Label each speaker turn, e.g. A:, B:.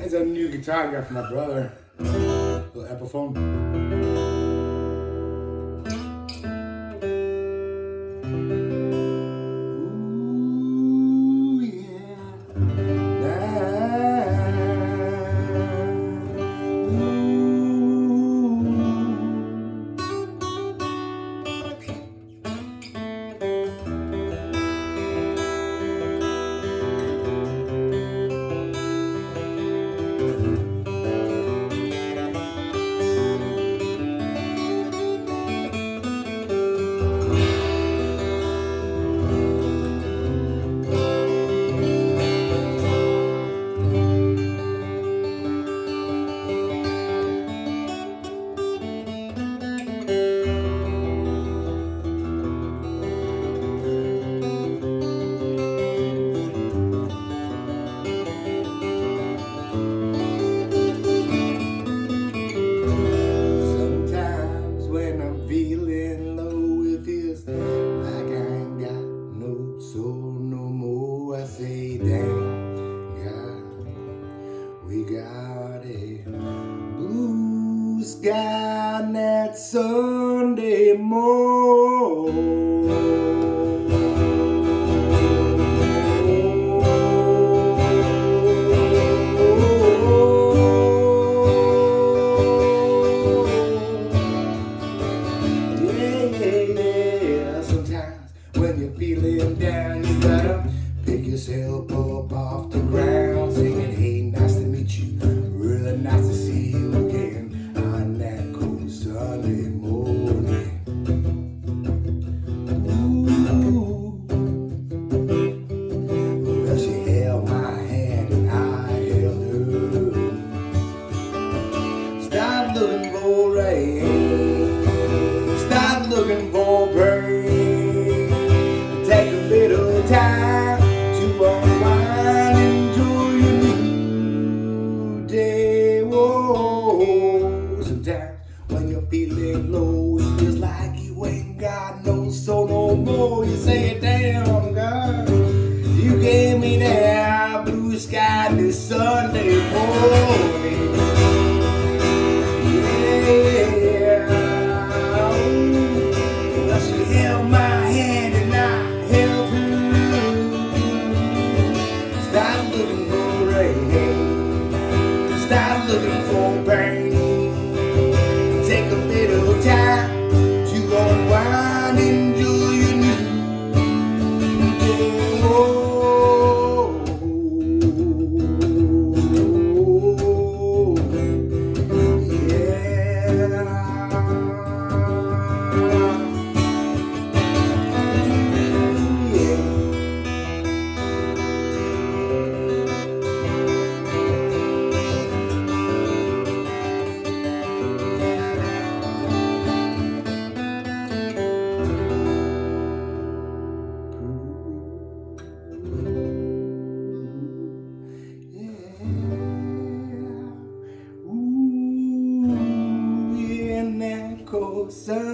A: That's a new guitar I got from my brother. Little Epiphone. Ooh, yeah. Sometimes when I'm feeling low, it feels like I ain't got no soul no more. I say, damn, God, we got a blue sky on that Sunday Yeah, sometimes when you're feeling down, you gotta pick yourself up off the ground, singing, hey, nice to meet you, really nice to see you again on that cold Sunday morning. Ooh. Well, she held my hand and I held her. Stop looking for rain, stop looking for pain. Take a little time to unwind, enjoy your new day. Whoa. Sometimes when you're feeling low, it feels like you ain't got no soul no more. You say, damn, God, you gave me that blue sky this Sunday morning. Yeah. Well, she held my hand and I held her. Stop looking for rain, stop looking for pain. Take a little time to unwind, enjoy your new day. Ooh, in that cold sun.